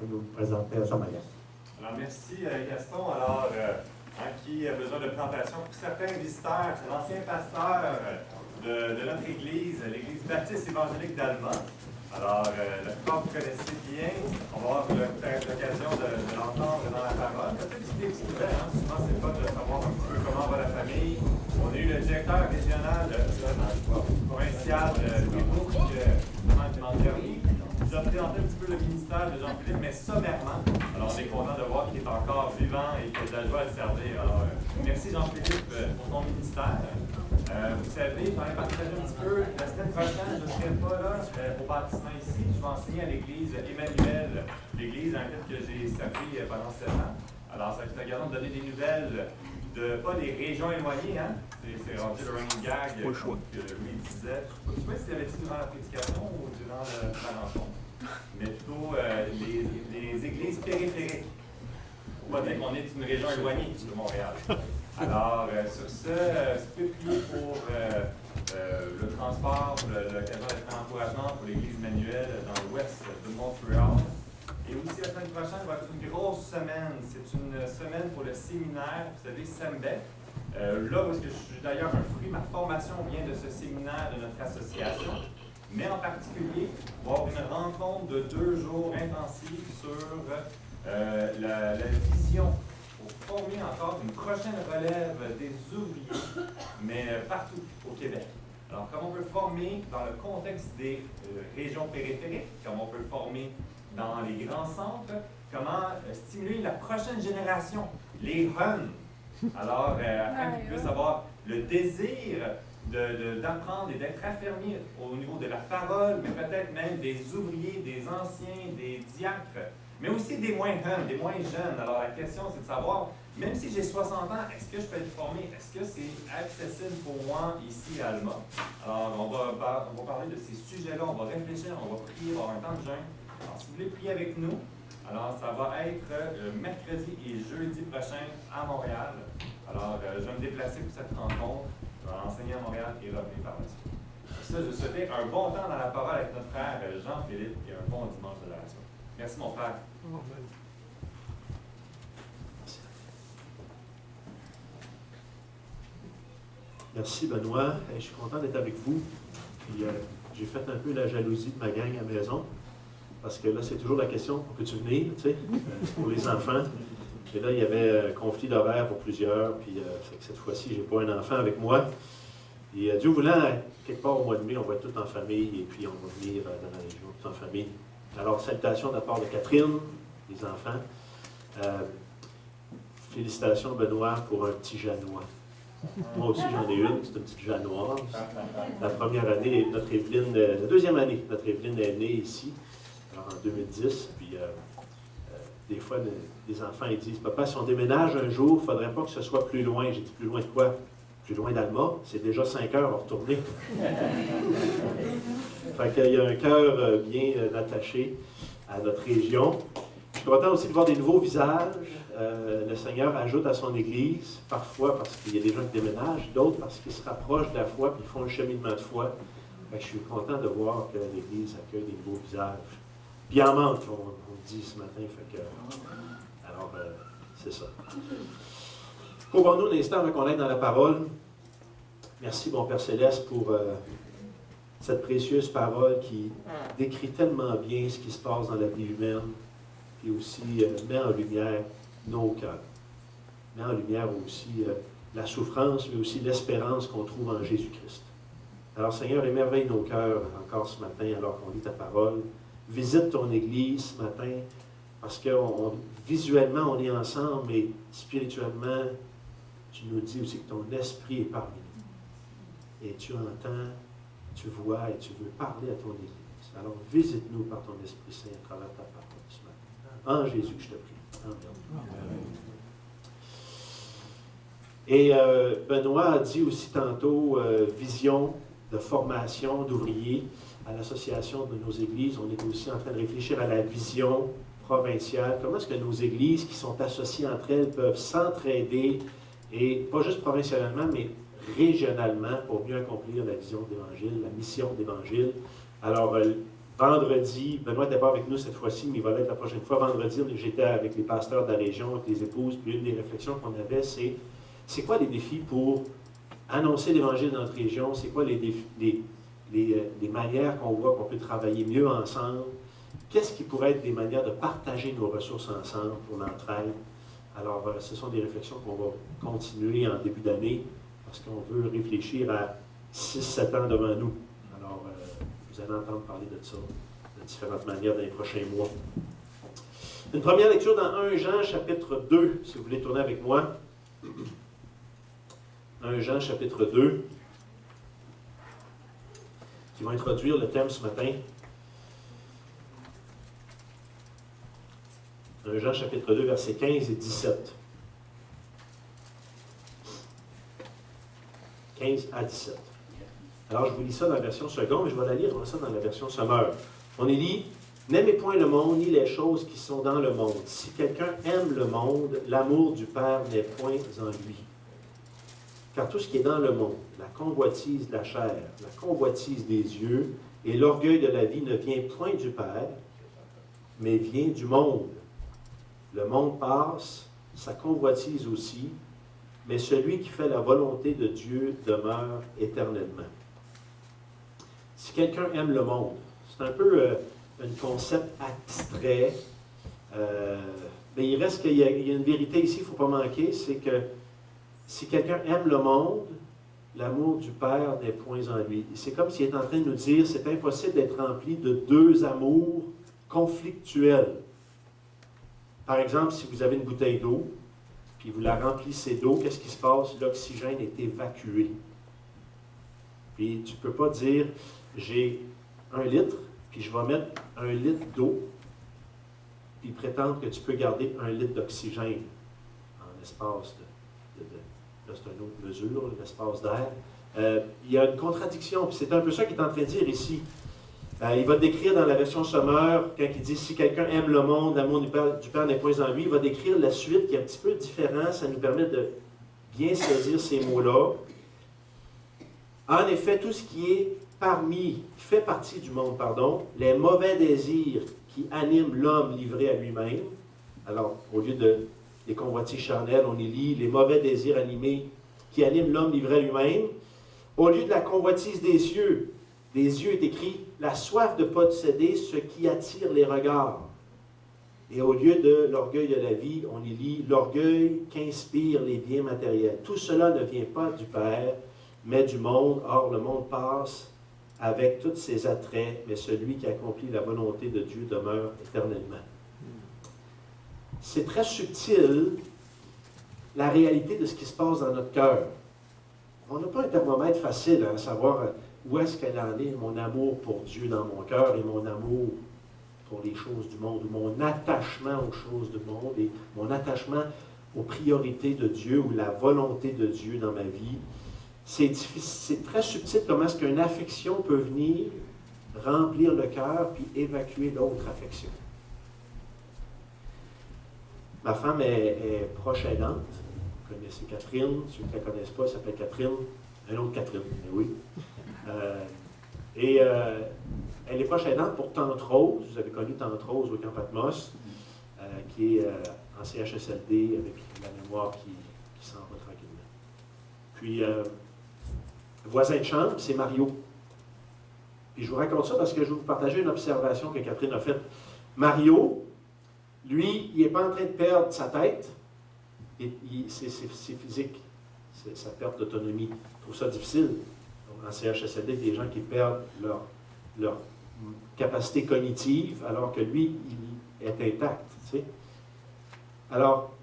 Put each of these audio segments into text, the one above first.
peut nous présenter à sa manière. Alors, merci Gaston. Alors, qui a besoin de présentation pour certains visiteurs, c'est l'ancien pasteur de notre église, l'église baptiste évangélique d'Alma. Alors, la plupart vous connaissez bien. On va avoir l'occasion de l'entendre dans la parole. Peut-être que c'est souvent c'est le fun de savoir un petit peu comment va la famille. On a eu le directeur régional, provincial, Louis Bourg, qui nous a présenté un petit peu le ministère de Jean-Philippe, mais sommairement. Alors, on est content de voir qu'il est encore vivant et qu'il a de la joie à le servir. Alors, merci Jean-Philippe pour ton ministère. Vous savez, j'en ai partagé un petit peu. La semaine prochaine, je ne serai pas là au bâtiment ici. Je vais enseigner à l'église Emmanuel, l'église dans laquelle j'ai servi pendant 7 ans. Alors, ça va être l'occasion de donner des nouvelles pas des régions éloignées, hein? C'est rendu le running gag que Louis disait. Je ne sais pas si c'était durant la prédication ou durant la rencontre, mais plutôt les églises périphériques. On va dire qu'on est d'une région éloignée de Montréal. Alors, sur ce, je peux prier pour le transport, l'occasion d'être un encouragement pour l'église Emmanuel dans l'ouest de Montréal. Et aussi, la semaine prochaine va être une grosse semaine. C'est une semaine pour le séminaire, vous savez, SEMBEC. Là, parce que je suis d'ailleurs un fruit, ma formation vient de ce séminaire de notre association. Mais en particulier, on va avoir une rencontre de 2 jours intensive sur la vision pour former encore une prochaine relève des ouvriers, mais partout au Québec. Alors, comment on peut former dans le contexte des régions périphériques, comment on peut former dans les grands centres, comment stimuler la prochaine génération, les jeunes. Alors, afin qu'ils puissent avoir le désir d'apprendre et d'être affermis au niveau de la parole, mais peut-être même des ouvriers, des anciens, des diacres, mais aussi des moins jeunes. Alors, la question, c'est de savoir, même si j'ai 60 ans, est-ce que je peux être formé? Est-ce que c'est accessible pour moi ici à Alma? Alors, on va parler de ces sujets-là, on va réfléchir, on va prier, on va avoir un temps de jeûne. Alors, si vous voulez prier avec nous, alors ça va être mercredi et jeudi prochain à Montréal. Alors, je vais me déplacer pour cette rencontre. Je vais enseigner à Montréal et revenir par la suite. Pour ça, je souhaite un bon temps dans la parole avec notre frère Jean-Philippe et un bon dimanche de l'adoration. Merci, mon frère. Merci, Benoît. Je suis content d'être avec vous. Puis, j'ai fait un peu la jalousie de ma gang à la maison. Parce que là, c'est toujours la question, peux-tu venir, tu sais, pour les enfants. Et là, il y avait conflit d'horaire pour plusieurs. Puis, fait que cette fois-ci, je n'ai pas un enfant avec moi. Et Dieu voulant, quelque part au mois de mai, on va être tous en famille. Et puis, on va venir dans la région, tous en famille. Alors, salutations de la part de Catherine, les enfants. Félicitations, Benoît, pour un petit Janois. Moi aussi, j'en ai une, c'est une petite Janoise. La première année, notre Evelyne, la deuxième année, notre Evelyne est née ici, alors en 2010. Puis, des fois, les enfants ils disent, papa, si on déménage un jour, il ne faudrait pas que ce soit plus loin. J'ai dit, plus loin de quoi? Plus loin d'Alma. C'est déjà 5 heures à retourner. Fait qu'il y a un cœur bien attaché à notre région. Je suis content aussi de voir des nouveaux visages. Le Seigneur ajoute à son Église, parfois parce qu'il y a des gens qui déménagent, d'autres parce qu'ils se rapprochent de la foi et font le cheminement de foi. Je suis content de voir que l'Église accueille des nouveaux visages. Puis il en manque, on dit ce matin. Fait que, alors, c'est ça. Couvrons-nous un instant avant qu'on aille dans la parole. Merci, mon Père Céleste, pour cette précieuse parole qui décrit tellement bien ce qui se passe dans la vie humaine et aussi met en lumière nos cœurs. Met en lumière aussi la souffrance, mais aussi l'espérance qu'on trouve en Jésus-Christ. Alors, Seigneur, émerveille nos cœurs encore ce matin alors qu'on lit ta parole. Visite ton Église ce matin parce que visuellement, on est ensemble, mais spirituellement, tu nous dis aussi que ton esprit est parmi nous. Et tu entends, tu vois et tu veux parler à ton Église. Alors, visite-nous par ton Esprit Saint à travers ta parole ce matin. En Jésus, je te prie. Amen. Et Benoît a dit aussi tantôt vision de formation d'ouvriers à l'association de nos églises. On est aussi en train de réfléchir à la vision provinciale. Comment est-ce que nos églises qui sont associées entre elles peuvent s'entraider, et pas juste provincialement, mais régionalement pour mieux accomplir la vision de l'Évangile, la mission d'Évangile. Alors, vendredi, Benoît n'était pas avec nous cette fois-ci, mais il va l'être la prochaine fois. Vendredi, j'étais avec les pasteurs de la région, avec les épouses, puis une des réflexions qu'on avait, c'est quoi les défis pour annoncer l'Évangile dans notre région? C'est quoi les manières qu'on voit qu'on peut travailler mieux ensemble? Qu'est-ce qui pourrait être des manières de partager nos ressources ensemble pour l'entraide? Alors, ce sont des réflexions qu'on va continuer en début d'année parce qu'on veut réfléchir à 6-7 ans devant nous. Alors, vous allez entendre parler de ça de différentes manières dans les prochains mois. Une première lecture dans 1 Jean, chapitre 2, si vous voulez tourner avec moi. 1 Jean, chapitre 2, qui va introduire le thème ce matin. 1 Jean, chapitre 2, versets 15 et 17. 15 à 17. Alors, je vous lis ça dans la version seconde, mais je vais la lire ça dans la version Sommeur. On y lit « N'aimez point le monde, ni les choses qui sont dans le monde. Si quelqu'un aime le monde, l'amour du Père n'est point en lui. Car tout ce qui est dans le monde, la convoitise de la chair, la convoitise des yeux et l'orgueil de la vie ne vient point du Père, mais vient du monde. Le monde passe, sa convoitise aussi, mais celui qui fait la volonté de Dieu demeure éternellement. » Si quelqu'un aime le monde, c'est un peu un concept abstrait, mais il reste qu'il y a une vérité ici, il ne faut pas manquer, c'est que si quelqu'un aime le monde, l'amour du Père n'est point en lui. C'est comme s'il est en train de nous dire, c'est impossible d'être rempli de deux amours conflictuels. Par exemple, si vous avez une bouteille d'eau, puis vous la remplissez d'eau, qu'est-ce qui se passe? L'oxygène est évacué. Puis tu ne peux pas dire, j'ai 1 litre, puis je vais mettre 1 litre d'eau, puis prétendre que tu peux garder 1 litre d'oxygène en espace là, c'est une autre mesure, l'espace d'air. Il y a une contradiction, puis c'est un peu ça qu'il est en train de dire ici. Il va décrire dans la version Sommeur, quand il dit « Si quelqu'un aime le monde, l'amour du Père n'est point en lui », il va décrire la suite qui est un petit peu différente, ça nous permet de bien saisir ces mots-là. En effet, tout ce qui fait partie du monde, les mauvais désirs qui animent l'homme livré à lui-même. Alors, au lieu des convoitises charnelles, on y lit les mauvais désirs animés qui animent l'homme livré à lui-même. Au lieu de la convoitise des yeux est écrit la soif de posséder ce qui attire les regards. Et au lieu de l'orgueil de la vie, on y lit l'orgueil qu'inspirent les biens matériels. Tout cela ne vient pas du Père, mais du monde. Or, le monde passe avec tous ses attraits, mais celui qui accomplit la volonté de Dieu demeure éternellement. C'est très subtil, la réalité de ce qui se passe dans notre cœur. On n'a pas un thermomètre facile à savoir où est-ce qu'elle en est, mon amour pour Dieu dans mon cœur et mon amour pour les choses du monde, ou mon attachement aux choses du monde et mon attachement aux priorités de Dieu ou la volonté de Dieu dans ma vie. C'est très subtil comment est-ce qu'une affection peut venir remplir le cœur puis évacuer l'autre affection. Ma femme est proche aidante. Vous connaissez Catherine. Ceux qui ne la connaissent pas, elle s'appelle Catherine. Un autre Catherine, mais oui. Elle est proche aidante pour Tante Rose. Vous avez connu Tante Rose au Camp Patmos, qui est en CHSLD avec la mémoire qui s'en va tranquillement. Puis, voisin de chambre, c'est Mario. Puis je vous raconte ça parce que je vais vous partager une observation que Catherine a faite. Mario, lui, il n'est pas en train de perdre sa tête. C'est physique, c'est sa perte d'autonomie. Je trouve ça difficile. En CHSLD, il y a des gens qui perdent leur capacité cognitive, alors que lui, il est intact. Tu sais. Alors,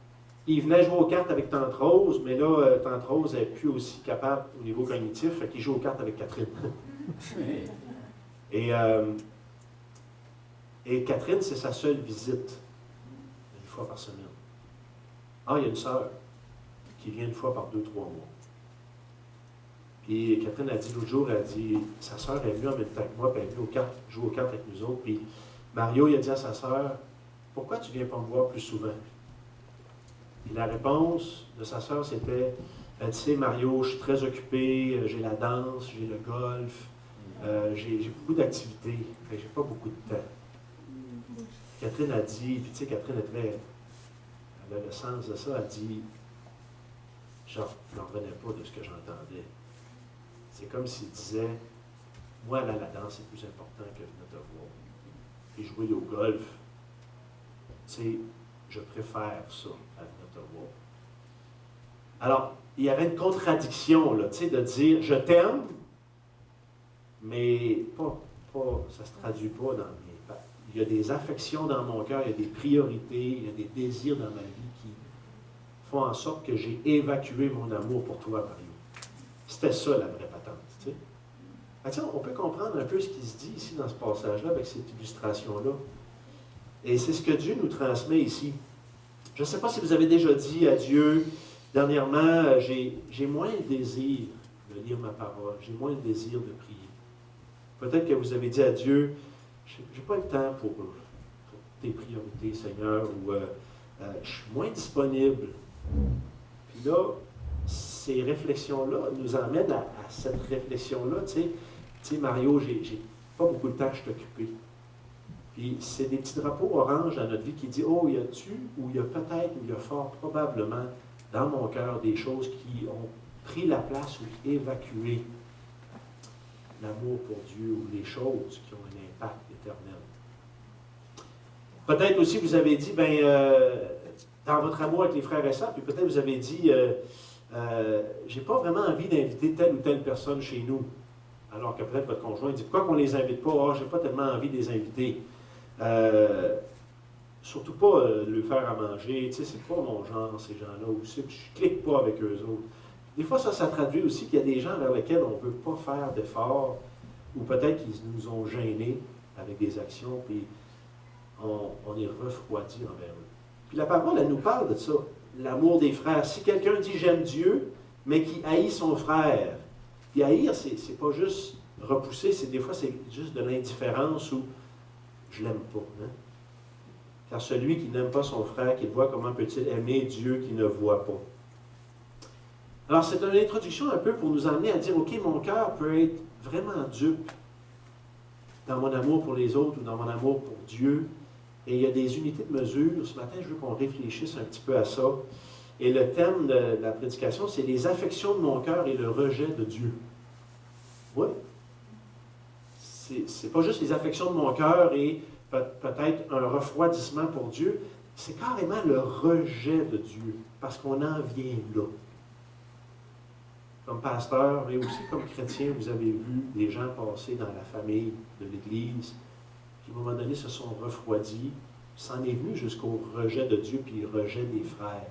il venait jouer aux cartes avec Tante Rose, mais là, Tante Rose n'est plus aussi capable au niveau cognitif, fait qu'il joue aux cartes avec Catherine. Et Catherine, c'est sa seule visite, une fois par semaine. Ah, il y a une sœur qui vient une fois par 2-3 mois. Puis Catherine a dit l'autre jour, elle a dit, sa sœur est venue en même temps que moi, puis elle est venue jouer aux cartes avec nous autres. Puis Mario, il a dit à sa sœur, pourquoi tu ne viens pas me voir plus souvent? Et la réponse de sa sœur, c'était, tu sais, Mario, je suis très occupé, j'ai la danse, j'ai le golf, J'ai beaucoup d'activités, mais j'ai pas beaucoup de temps. Catherine a dit, puis tu sais, Catherine elle a le sens de ça, elle dit, genre, je n'en revenais pas de ce que j'entendais. C'est comme s'il disait, moi, aller à la danse, c'est plus important que venir te voir. Et jouer au golf, tu sais, je préfère ça à venir te voir. Alors, il y avait une contradiction, là, tu sais, de dire, je t'aime, mais ça ne se traduit pas dans mes... Il y a des affections dans mon cœur, il y a des priorités, il y a des désirs dans ma vie qui font en sorte que j'ai évacué mon amour pour toi, Mario. C'était ça la vraie patente, tu sais. Ah, tiens, on peut comprendre un peu ce qui se dit ici dans ce passage-là, avec cette illustration-là. Et c'est ce que Dieu nous transmet ici. Je ne sais pas si vous avez déjà dit à Dieu, dernièrement, j'ai moins le désir de lire ma parole, j'ai moins le désir de prier. Peut-être que vous avez dit à Dieu, je n'ai pas le temps pour tes priorités, Seigneur, ou je suis moins disponible. Puis là, ces réflexions-là nous emmènent à cette réflexion-là. Tu sais, Mario, j'ai pas beaucoup de temps, je suis occupé. Puis c'est des petits drapeaux orange dans notre vie qui disent, oh, y a-tu, ou il y a peut-être, ou il y a fort probablement dans mon cœur des choses qui ont pris la place ou évacué l'amour pour Dieu ou les choses qui ont un impact éternel. Peut-être aussi vous avez dit, dans votre amour avec les frères et sœurs, puis peut-être vous avez dit, j'ai pas vraiment envie d'inviter telle ou telle personne chez nous. Alors que peut-être votre conjoint dit, pourquoi qu'on ne les invite pas? Ah, j'ai pas tellement envie de les inviter. Surtout pas le faire à manger, tu sais, c'est pas mon genre, ces gens-là, ou je clique pas avec eux autres. Des fois, ça traduit aussi qu'il y a des gens vers lesquels on ne veut pas faire d'efforts, ou peut-être qu'ils nous ont gênés avec des actions, puis on est refroidi envers eux. Puis la parole, elle nous parle de ça, l'amour des frères. Si quelqu'un dit « j'aime Dieu », mais qui haït son frère, puis haïr, c'est pas juste repousser, des fois c'est juste de l'indifférence ou « je l'aime pas hein? ». Car celui qui n'aime pas son frère, qu'il voit, comment peut-il aimer Dieu qui ne voit pas? Alors, c'est une introduction un peu pour nous amener à dire, OK, mon cœur peut être vraiment dupe dans mon amour pour les autres ou dans mon amour pour Dieu. Et il y a des unités de mesure. Ce matin, je veux qu'on réfléchisse un petit peu à ça. Et le thème de la prédication, c'est les affections de mon cœur et le rejet de Dieu. Oui. C'est pas juste les affections de mon cœur et peut-être un refroidissement pour Dieu. C'est carrément le rejet de Dieu. Parce qu'on en vient là. Comme pasteur, mais aussi comme chrétien, vous avez vu des gens passer dans la famille de l'Église qui, à un moment donné, se sont refroidis. Ça en est venu jusqu'au rejet de Dieu, puis le rejet des frères.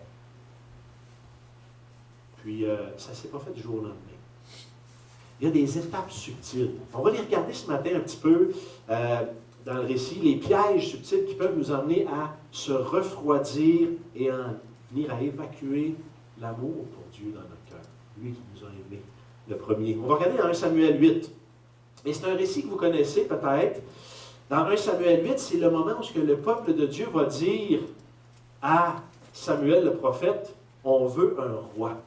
Puis, ça ne s'est pas fait du jour au lendemain. Il y a des étapes subtiles. On va les regarder ce matin un petit peu dans le récit, les pièges subtils qui peuvent nous emmener à se refroidir et en venir à évacuer l'amour pour Dieu dans notre cœur. Lui qui nous a aimés, le premier. On va regarder dans 1 Samuel 8. Et c'est un récit que vous connaissez peut-être. Dans 1 Samuel 8, c'est le moment où le peuple de Dieu va dire à Samuel le prophète, on veut un roi.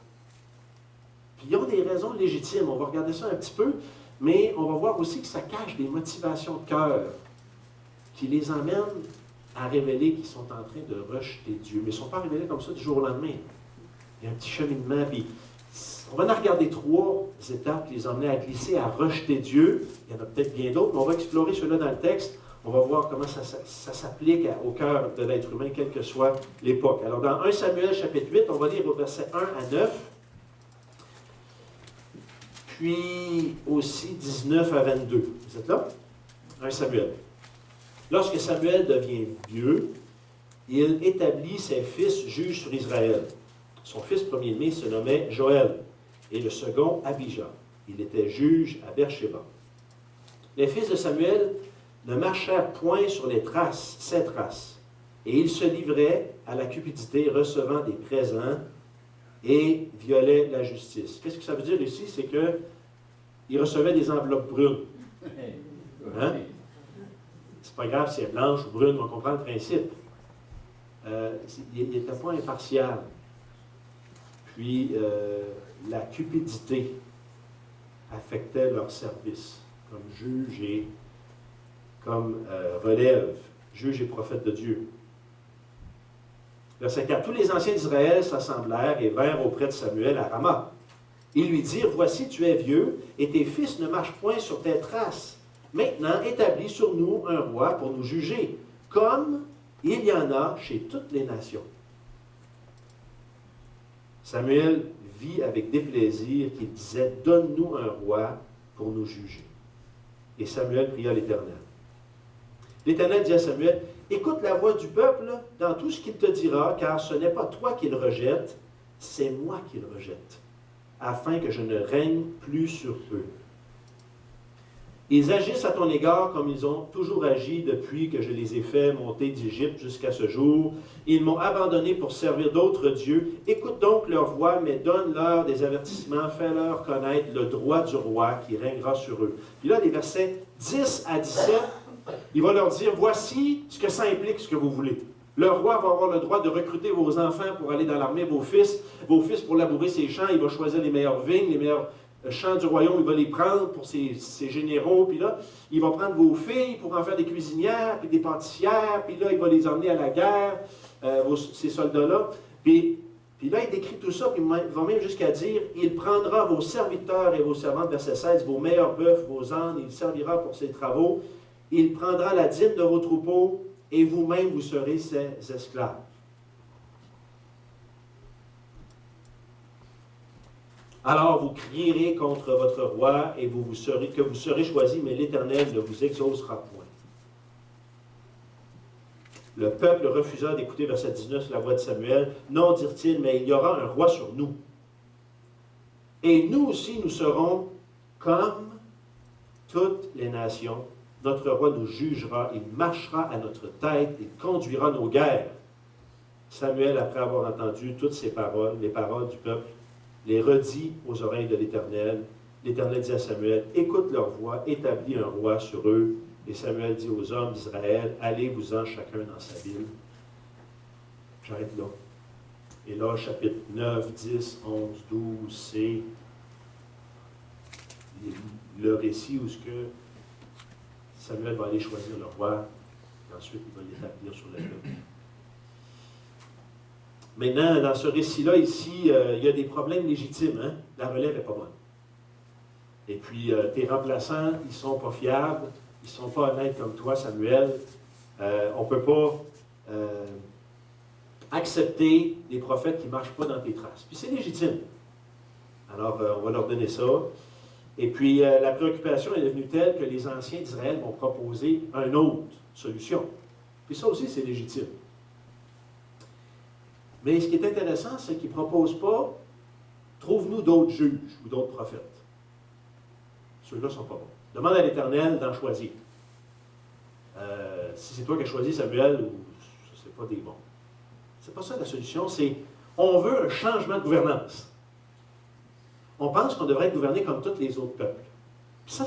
Puis ils ont des raisons légitimes. On va regarder ça un petit peu, mais on va voir aussi que ça cache des motivations de cœur qui les emmènent à révéler qu'ils sont en train de rejeter Dieu. Mais ils ne sont pas révélés comme ça du jour au lendemain. Il y a un petit cheminement, puis on va en regarder 3 étapes qui les emmenaient à glisser, à rejeter Dieu. Il y en a peut-être bien d'autres, mais on va explorer ceux-là dans le texte. On va voir comment ça s'applique au cœur de l'être humain, quelle que soit l'époque. Alors, dans 1 Samuel, chapitre 8, on va lire au verset 1 à 9, puis aussi 19 à 22. Vous êtes là? 1 Samuel. Lorsque Samuel devient vieux, il établit ses fils juges sur Israël. Son fils premier-né se nommait Joël, et le second Abijah. Il était juge à Beersheba. Les fils de Samuel ne marchèrent point sur ses traces, et ils se livraient à la cupidité, recevant des présents et violaient la justice. Qu'est-ce que ça veut dire ici? C'est qu'ils recevaient des enveloppes brunes. Hein? C'est pas grave si elle est blanche ou brune, on comprend le principe. Il n'était pas impartial. Puis, la cupidité affectait leur service. comme juge et comme relève, juge et prophète de Dieu. Verset 4. Tous les anciens d'Israël s'assemblèrent et vinrent auprès de Samuel à Rama. Ils lui dirent, voici, tu es vieux, et tes fils ne marchent point sur tes traces. Maintenant, établis sur nous un roi pour nous juger, comme il y en a chez toutes les nations. Samuel vit avec déplaisir qu'il disait, donne-nous un roi pour nous juger. Et Samuel pria l'Éternel. L'Éternel dit à Samuel, écoute la voix du peuple dans tout ce qu'il te dira, car ce n'est pas toi qu'il rejette, c'est moi qu'il rejette, afin que je ne règne plus sur eux. Ils agissent à ton égard comme ils ont toujours agi depuis que je les ai fait monter d'Égypte jusqu'à ce jour. Ils m'ont abandonné pour servir d'autres dieux. Écoute donc leur voix, mais donne-leur des avertissements, fais-leur connaître le droit du roi qui régnera sur eux. Puis là, les versets 10 à 17, il va leur dire, voici ce que ça implique, ce que vous voulez. Le roi va avoir le droit de recruter vos enfants pour aller dans l'armée, vos fils pour labourer ses champs. Il va choisir les meilleures vignes, les meilleurs champs du royaume, il va les prendre pour ses généraux, puis là, il va prendre vos filles pour en faire des cuisinières, puis des pâtissières, puis là, il va les emmener à la guerre, ces soldats-là. Puis là, il décrit tout ça, puis il va même jusqu'à dire, il prendra vos serviteurs et vos servantes, verset 16, vos meilleurs bœufs, vos ânes, il servira pour ses travaux, il prendra la dîme de vos troupeaux, et vous-même, vous serez ses esclaves. Alors vous crierez contre votre roi et vous serez choisi, mais l'Éternel ne vous exaucera point. Le peuple refusa d'écouter, verset 19, la voix de Samuel. Non, dirent-ils, mais il y aura un roi sur nous. Et nous aussi, nous serons comme toutes les nations. Notre roi nous jugera, il marchera à notre tête, il conduira nos guerres. Samuel, après avoir entendu toutes ces paroles, les paroles du peuple, les redit aux oreilles de l'Éternel. L'Éternel dit à Samuel, écoute leur voix, établis un roi sur eux. Et Samuel dit aux hommes d'Israël, allez-vous-en chacun dans sa ville. J'arrête là. Et là, chapitre 9, 10, 11, 12, c'est le récit où ce que Samuel va aller choisir le roi, et ensuite il va l'établir sur le peuple. Maintenant, dans ce récit-là, ici, il y a des problèmes légitimes. Hein? La relève n'est pas bonne. Et puis, tes remplaçants, ils ne sont pas fiables, ils ne sont pas honnêtes comme toi, Samuel. On ne peut pas accepter des prophètes qui ne marchent pas dans tes traces. Puis c'est légitime. Alors, on va leur donner ça. Et puis, la préoccupation est devenue telle que les anciens d'Israël vont proposer une autre solution. Puis ça aussi, c'est légitime. Mais ce qui est intéressant, c'est qu'ils ne proposent pas « trouve-nous d'autres juges ou d'autres prophètes ». Ceux-là ne sont pas bons. Demande à l'Éternel d'en choisir. Si c'est toi qui as choisi Samuel, ce n'est pas des bons. C'est pas ça la solution, c'est on veut un changement de gouvernance. On pense qu'on devrait être gouverné comme tous les autres peuples. Puis ça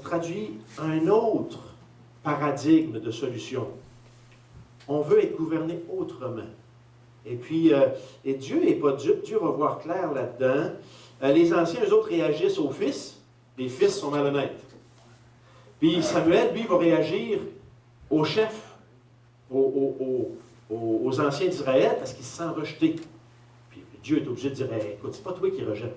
traduit un autre paradigme de solution. On veut être gouverné autrement. Et puis, et Dieu n'est pas dupe, Dieu va voir clair là-dedans. Les anciens, eux autres, réagissent aux fils. Les fils sont malhonnêtes. Puis Samuel, lui, va réagir aux chefs, aux anciens d'Israël, parce qu'il se sent rejeté. Puis Dieu est obligé de dire, hey, écoute, c'est pas toi qui rejette.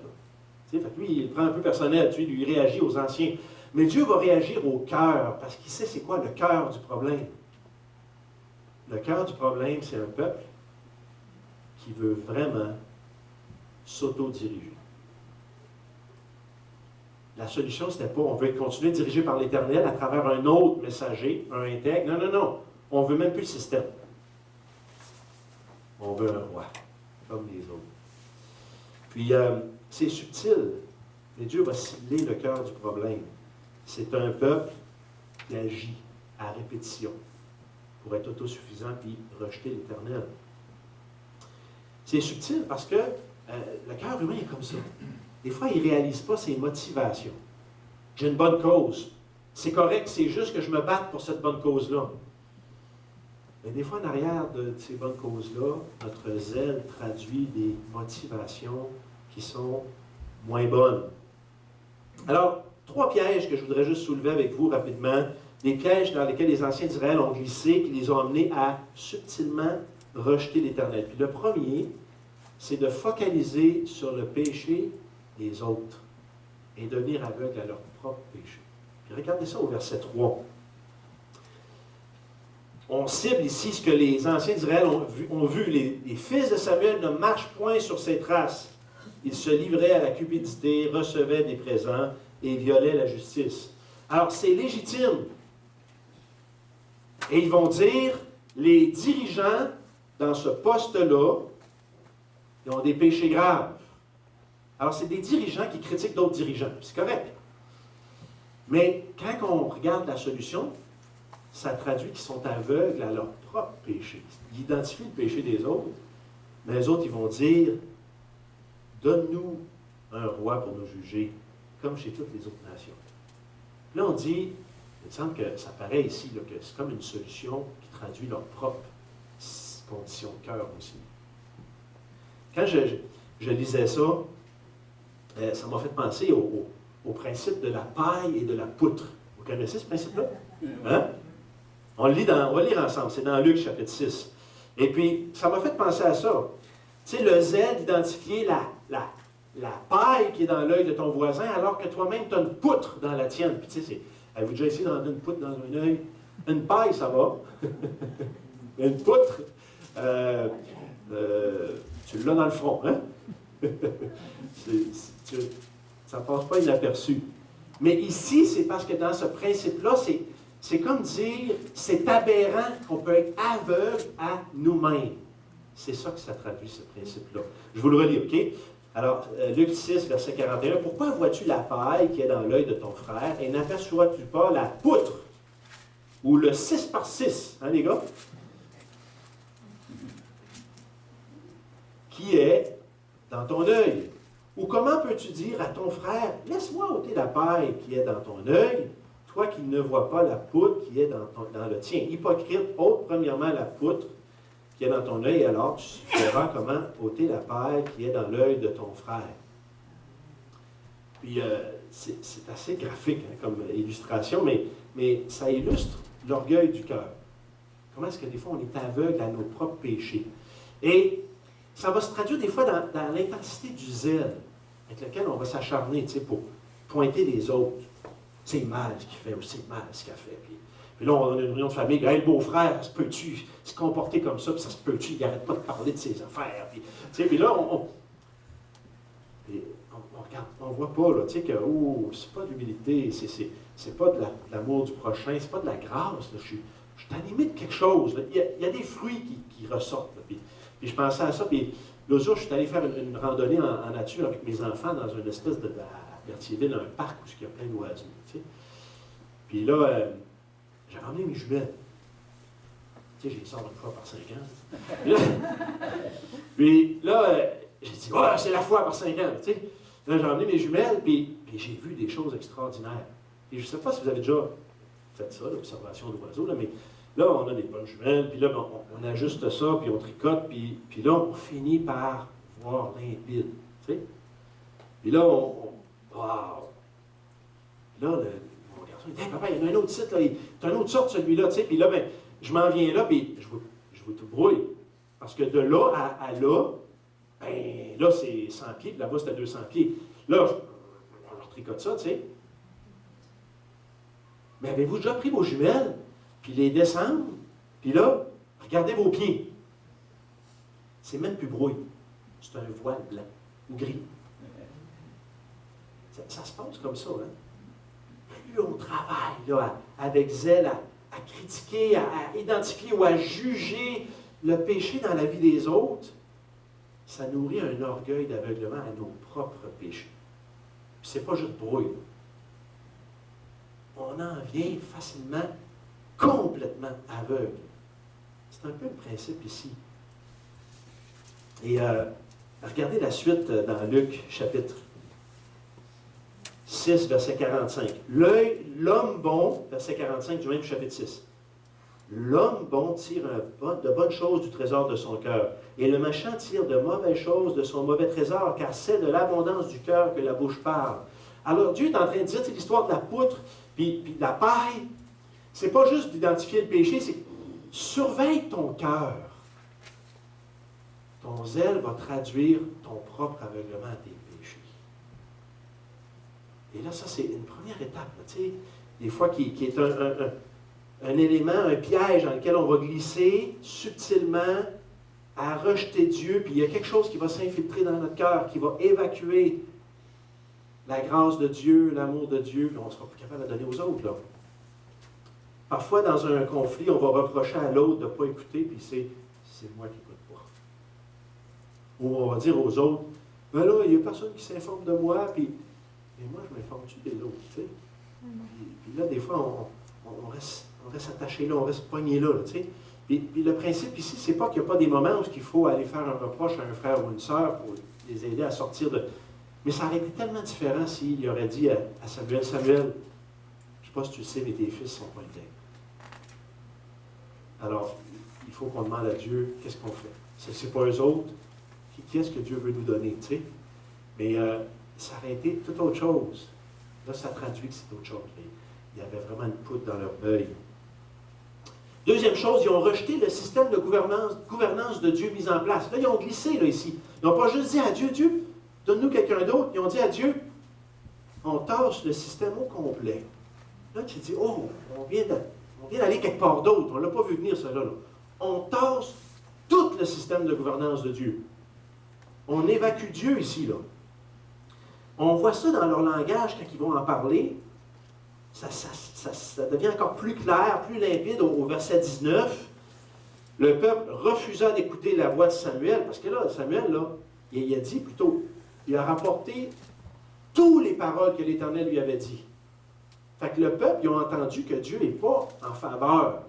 Fait que lui, il prend un peu personnel, tu sais, lui, il réagit aux anciens. Mais Dieu va réagir au cœur, parce qu'il sait c'est quoi le cœur du problème. Le cœur du problème, c'est un peuple qui veut vraiment s'auto-diriger. La solution, ce n'était pas on veut continuer dirigé par l'Éternel à travers un autre messager, un intègre. Non, non, non. On ne veut même plus le système. On veut un roi, comme les autres. Puis, c'est subtil, mais Dieu va cibler le cœur du problème. C'est un peuple qui agit à répétition pour être autosuffisant puis rejeter l'Éternel. C'est subtil parce que le cœur humain est comme ça. Des fois, il ne réalise pas ses motivations. J'ai une bonne cause. C'est correct, c'est juste que je me batte pour cette bonne cause-là. Mais des fois, en arrière de ces bonnes causes-là, notre zèle traduit des motivations qui sont moins bonnes. Alors, 3 pièges que je voudrais juste soulever avec vous rapidement, des pièges dans lesquels les anciens d'Israël ont glissé, qui les ont amenés à subtilement rejeter l'Éternel. Puis le premier, c'est de focaliser sur le péché des autres et devenir aveugle à leur propre péché. Puis regardez ça au verset 3. On cible ici ce que les anciens d'Israël ont vu. Les fils de Samuel ne marchent point sur ses traces. Ils se livraient à la cupidité, recevaient des présents et violaient la justice. Alors, c'est légitime. Et ils vont dire, les dirigeants dans ce poste-là, ils ont des péchés graves. Alors, c'est des dirigeants qui critiquent d'autres dirigeants. C'est correct. Mais quand on regarde la solution, ça traduit qu'ils sont aveugles à leur propre péché. Ils identifient le péché des autres, mais les autres, ils vont dire, donne-nous un roi pour nous juger, comme chez toutes les autres nations. Là, on dit, il me semble que ça paraît ici, là, que c'est comme une solution qui traduit leur propre condition de cœur aussi. Quand je lisais ça, ça m'a fait penser au principe de la paille et de la poutre. Vous connaissez ce principe-là? Hein? On va lire ensemble, c'est dans Luc chapitre 6. Et puis, ça m'a fait penser à ça. Tu sais, le zèle d'identifier la paille qui est dans l'œil de ton voisin, alors que toi-même, tu as une poutre dans la tienne. Puis, tu sais, avez-vous déjà essayé d'en une poutre dans un œil? Une paille, ça va. Une poutre, tu l'as dans le front, hein? Ça ne passe pas inaperçu. Mais ici, c'est parce que dans ce principe-là, c'est comme dire, c'est aberrant qu'on peut être aveugle à nous-mêmes. C'est ça que ça traduit, ce principe-là. Je vous le relis, OK? Alors, Luc 6, verset 41. « Pourquoi vois-tu la paille qui est dans l'œil de ton frère et n'aperçois-tu pas la poutre ou le 6 par 6, hein, les gars? Qui est dans ton œil. Ou comment peux-tu dire à ton frère, laisse-moi ôter la paille qui est dans ton œil, toi qui ne vois pas la poutre qui est dans le tien. Hypocrite, ôte premièrement la poutre qui est dans ton œil, alors tu verras comment ôter la paille qui est dans l'œil de ton frère. » Puis, c'est assez graphique hein, comme illustration, mais ça illustre l'orgueil du cœur. Comment est-ce que des fois on est aveugle à nos propres péchés? Et ça va se traduire des fois dans l'intensité du zèle avec lequel on va s'acharner pour pointer les autres. C'est mal ce qu'il fait ou c'est mal ce qu'il a fait. Puis là, on a une réunion de famille. Hey, le beau-frère, ça se peut-tu se comporter comme ça, puis ça se peut-tu, il n'arrête pas de parler de ses affaires. Puis là, on regarde, on ne voit pas là, que c'est pas de l'humilité, c'est pas de l'amour du prochain, c'est pas de la grâce. Là, je suis animé de quelque chose. Là. Il y a des fruits qui ressortent. Là. Puis je pensais à ça, puis l'autre jour, je suis allé faire une randonnée en nature avec mes enfants dans une espèce à Berthierville, un parc où il y a plein d'oiseaux. Puis là, j'ai ramené mes jumelles. Tu sais, j'ai sors une fois par 5 ans. Puis là, j'ai dit, ouais, c'est la fois par 5 ans. Tu sais. Là, j'ai ramené mes jumelles, puis j'ai vu des choses extraordinaires. Et je ne sais pas si vous avez déjà fait ça, l'observation d'oiseaux, là, mais là, on a des bonnes jumelles, puis là, on ajuste ça, puis on tricote, puis là, on finit par voir limpide. Tu sais? Puis là, wow! Là, mon garçon, il dit, hey, papa, il y en a un autre site, là, c'est une autre sorte, celui-là, tu sais. Puis là, ben, je m'en viens là, puis je vous tout brouille. Parce que de là à là, ben, là, c'est 100 pieds, puis là-bas, c'était 200 pieds. Là, on tricote ça, tu sais. Mais avez-vous déjà pris vos jumelles, puis les descendre, puis là, regardez vos pieds. C'est même plus brouille. C'est un voile blanc ou gris. Ça se passe comme ça, hein? Plus on travaille là, avec zèle à critiquer, à identifier ou à juger le péché dans la vie des autres, ça nourrit un orgueil d'aveuglement à nos propres péchés. Puis c'est pas juste brouille. On en vient facilement, complètement aveugle. C'est un peu le principe ici. Et regardez la suite dans Luc, chapitre 6, verset 45. L'homme bon, verset 45 du même chapitre 6. L'homme bon tire de bonnes choses du trésor de son cœur, et le méchant tire de mauvaises choses de son mauvais trésor, car c'est de l'abondance du cœur que la bouche parle. Alors Dieu est en train de dire, c'est l'histoire de la poutre, puis de la paille. C'est pas juste d'identifier le péché, c'est surveille ton cœur. Ton zèle va traduire ton propre aveuglement à tes péchés. Et là, ça, c'est une première étape, tu sais, des fois qui est un élément, un piège dans lequel on va glisser subtilement à rejeter Dieu, puis il y a quelque chose qui va s'infiltrer dans notre cœur, qui va évacuer la grâce de Dieu, l'amour de Dieu, puis on ne sera plus capable de donner aux autres, là. Parfois, dans un conflit, on va reprocher à l'autre de ne pas écouter, puis c'est moi qui n'écoute pas. Ou on va dire aux autres, ben là, il n'y a personne qui s'informe de moi, puis mais moi, je m'informe-tu des autres, tu sais? Puis là, des fois, on reste attaché là, on reste pogné là, tu sais? Puis le principe ici, c'est pas qu'il n'y a pas des moments où il faut aller faire un reproche à un frère ou une sœur pour les aider à sortir de... Mais ça aurait été tellement différent s'il aurait dit à Samuel, Samuel, je ne sais pas si tu le sais, mais tes fils ne sont pas intègres. Alors, il faut qu'on demande à Dieu, qu'est-ce qu'on fait? Ce n'est pas eux autres. Qui est-ce que Dieu veut nous donner, tu sais? Mais ça aurait été toute autre chose. Là, ça traduit que c'est autre chose. Il y avait vraiment une poudre dans leur œil. Deuxième chose, ils ont rejeté le système de gouvernance de Dieu mis en place. Là, ils ont glissé, là, ici. Ils n'ont pas juste dit à Dieu, Dieu, donne-nous quelqu'un d'autre. Ils ont dit à Dieu, on tasse le système au complet. Là, tu dis, oh, on vient d'aller quelque part d'autre. On ne l'a pas vu venir, cela. Là. On tasse tout le système de gouvernance de Dieu. On évacue Dieu ici, là. On voit ça dans leur langage quand ils vont en parler. Ça devient encore plus clair, plus limpide au verset 19. Le peuple refusa d'écouter la voix de Samuel, parce que là, Samuel, là, il a dit plutôt, il a rapporté toutes les paroles que l'Éternel lui avait dit. Fait que le peuple, ils ont entendu que Dieu n'est pas en faveur.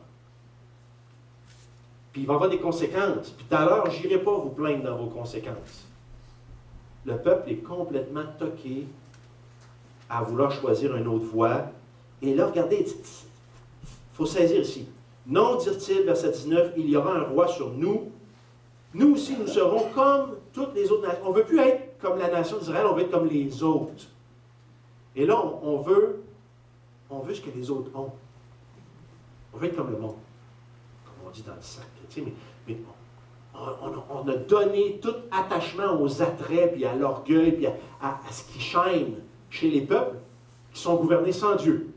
Puis il va y avoir des conséquences. Puis tout à l'heure, je n'irai pas vous plaindre dans vos conséquences. Le peuple est complètement toqué à vouloir choisir une autre voie. Et là, regardez, il faut saisir ici. Non, dit-il, verset 19, il y aura un roi sur nous. Nous aussi, nous serons comme toutes les autres nations. On ne veut plus être comme la nation d'Israël, on veut être comme les autres. Et là, on veut ce que les autres ont. On veut être comme le monde. Comme on dit dans le sac. Tu sais, mais on a donné tout attachement aux attraits, puis à l'orgueil, puis à ce qui chaîne chez les peuples qui sont gouvernés sans Dieu.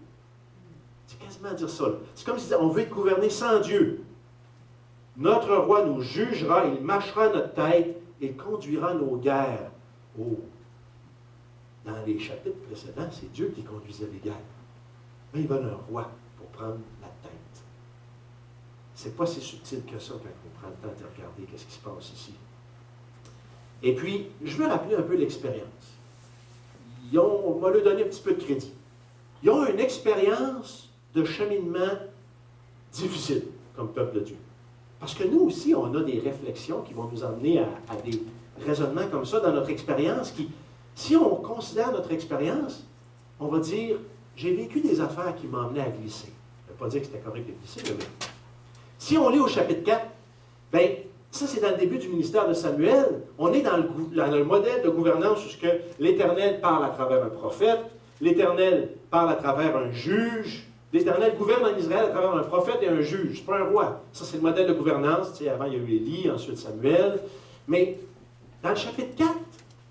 C'est quasiment dire ça. C'est comme si on veut être gouverné sans Dieu. Notre roi nous jugera, il mâchera notre tête, il conduira nos guerres. Oh! Dans les chapitres précédents, c'est Dieu qui conduisait les guerres. Mais il veut un roi pour prendre la tête. C'est pas si subtil que ça quand on prend le temps de regarder ce qui se passe ici. Et puis, je veux rappeler un peu l'expérience. On m'a donné un petit peu de crédit. Ils ont une expérience de cheminement difficile comme peuple de Dieu. Parce que nous aussi, on a des réflexions qui vont nous emmener à des raisonnements comme ça dans notre expérience qui, si on considère notre expérience, on va dire, j'ai vécu des affaires qui m'ont amené à glisser. Je ne veux pas dire que c'était correct de glisser, mais si on lit au chapitre 4, bien, ça c'est dans le début du ministère de Samuel, on est dans le modèle de gouvernance où l'Éternel parle à travers un prophète, l'Éternel parle à travers un juge, l'Éternel gouverne en Israël à travers un prophète et un juge, c'est pas un roi. Ça c'est le modèle de gouvernance, tu sais, avant il y a eu Élie, ensuite Samuel, mais dans le chapitre 4,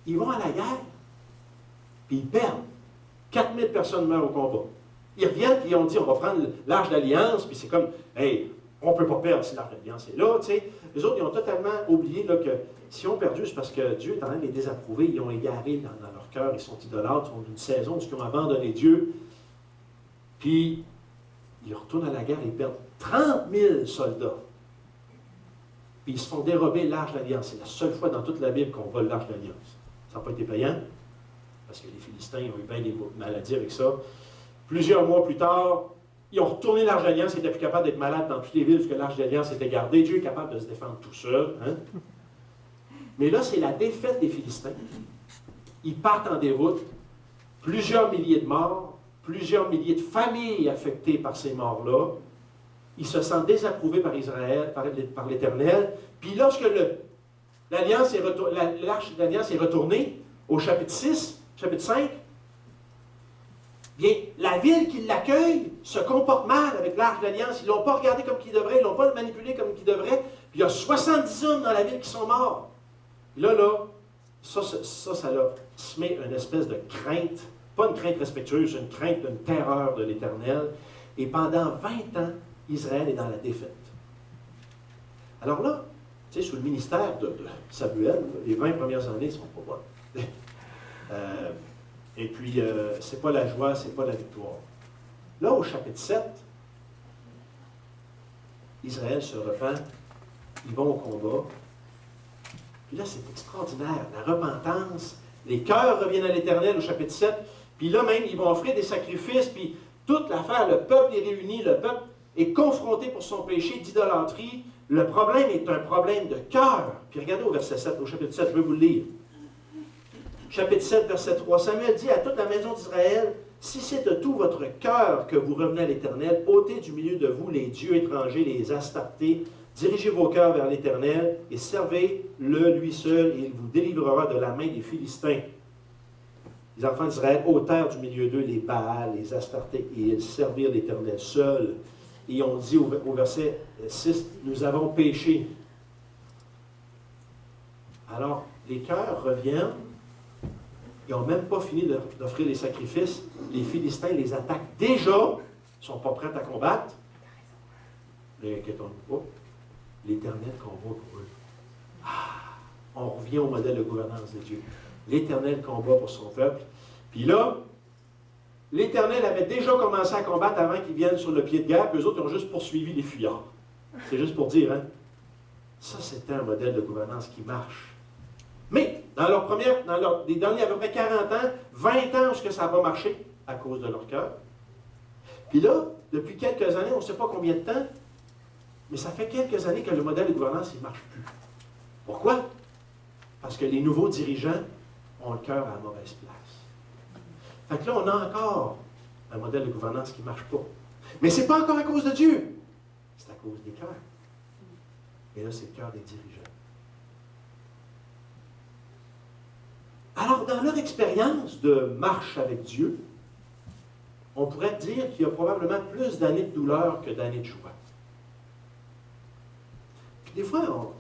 ils vont à la guerre, puis ils perdent. 4000 personnes meurent au combat. Ils reviennent, puis ils ont dit, on va prendre l'Arche d'Alliance, puis c'est comme, hey, on ne peut pas perdre si l'Arche d'Alliance est là, tu sais. Les autres, ils ont totalement oublié là, que si on perdu, c'est parce que Dieu est en train de les désapprouver, ils ont égaré dans leur cœur, ils sont idolâtres, ils ont une saison où ils ont abandonné Dieu. Puis, ils retournent à la guerre et ils perdent 30 000 soldats. Puis ils se font dérober l'Arche d'Alliance. C'est la seule fois dans toute la Bible qu'on vole l'Arche d'Alliance. Ça n'a pas été payant, parce que les Philistins ont eu bien des maladies avec ça. Plusieurs mois plus tard, ils ont retourné l'Arche d'Alliance, ils n'étaient plus capables d'être malades dans toutes les villes où l'Arche d'Alliance était gardée. Dieu est capable de se défendre tout seul. Hein? Mais là, c'est la défaite des Philistins. Ils partent en déroute. Plusieurs milliers de morts, plusieurs milliers de familles affectées par ces morts-là. Ils se sentent désapprouvés par Israël, par l'Éternel. Puis lorsque l'Arche d'Alliance est retournée, au chapitre 6, chapitre 5, Bien, la ville qui l'accueille se comporte mal avec l'Arche de l'Alliance. Ils ne l'ont pas regardé comme qu'ils devraient, ils ne l'ont pas manipulé comme qu'ils devraient. Puis il y a 70 hommes dans la ville qui sont morts. Puis là, ça leur semé une espèce de crainte, pas une crainte respectueuse, une crainte d'une terreur de l'Éternel. Et pendant 20 ans, Israël est dans la défaite. Alors là, tu sais, sous le ministère de Samuel, les 20 premières années ne sont pas bonnes. Et puis, c'est pas la joie, c'est pas la victoire. Là, au chapitre 7, Israël se repent, ils vont au combat. Puis là, c'est extraordinaire, la repentance. Les cœurs reviennent à l'Éternel au chapitre 7. Puis là même, ils vont offrir des sacrifices, puis toute l'affaire, le peuple est réuni, le peuple est confronté pour son péché d'idolâtrie. Le problème est un problème de cœur. Puis regardez au verset 7, au chapitre 7, je vais vous le lire. Chapitre 7, verset 3. Samuel dit à toute la maison d'Israël, « Si c'est de tout votre cœur que vous revenez à l'Éternel, ôtez du milieu de vous les dieux étrangers, les astartés, dirigez vos cœurs vers l'Éternel et servez-le lui seul, et il vous délivrera de la main des Philistins. » Les enfants d'Israël ôtèrent du milieu d'eux les Baals, les astartés, et ils servirent l'Éternel seul. Et on dit au verset 6, « Nous avons péché. » Alors, les cœurs reviennent. Ils n'ont même pas fini d'offrir les sacrifices. Les Philistins les attaquent déjà. Ils ne sont pas prêts à combattre. Mais inquiétons-nous pas. L'Éternel combat pour eux. Ah, on revient au modèle de gouvernance de Dieu. L'Éternel combat pour son peuple. Puis là, l'Éternel avait déjà commencé à combattre avant qu'ils viennent sur le pied de guerre, puis eux autres ils ont juste poursuivi les fuyards. C'est juste pour dire, hein? Ça, c'était un modèle de gouvernance qui marche. Mais, des derniers à peu près 40 ans, 20 ans, où ça n'a pas marché à cause de leur cœur. Puis là, depuis quelques années, on ne sait pas combien de temps, mais ça fait quelques années que le modèle de gouvernance, il ne marche plus. Pourquoi? Parce que les nouveaux dirigeants ont le cœur à la mauvaise place. Fait que là, on a encore un modèle de gouvernance qui ne marche pas. Mais ce n'est pas encore à cause de Dieu. C'est à cause des cœurs. Et là, c'est le cœur des dirigeants. Alors, dans leur expérience de marche avec Dieu, on pourrait dire qu'il y a probablement plus d'années de douleur que d'années de joie. Puis des fois,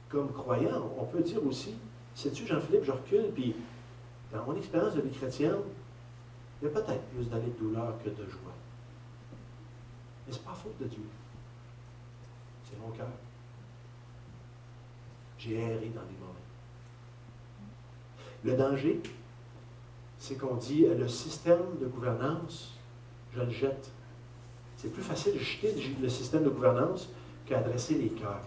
comme croyant, on peut dire aussi, sais-tu, Jean-Philippe, je recule, puis dans mon expérience de vie chrétienne, il y a peut-être plus d'années de douleur que de joie. Mais ce n'est pas faute de Dieu. C'est mon cœur. J'ai erré dans des moments. Le danger, c'est qu'on dit, le système de gouvernance, je le jette. C'est plus facile de jeter le système de gouvernance qu'adresser les cœurs.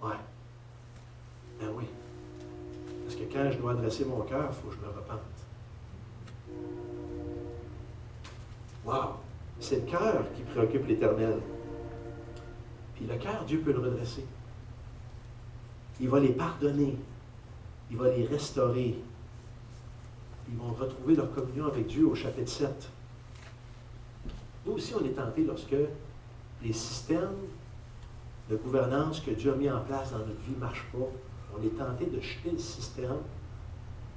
Ouais. Ben oui. Parce que quand je dois adresser mon cœur, il faut que je me repente. Wow! C'est le cœur qui préoccupe l'Éternel. Puis le cœur, Dieu peut le redresser. Il va les pardonner. Il va les restaurer. Ils vont retrouver leur communion avec Dieu au chapitre 7. Nous aussi, on est tentés lorsque les systèmes de gouvernance que Dieu a mis en place dans notre vie ne marchent pas. On est tenté de jeter le système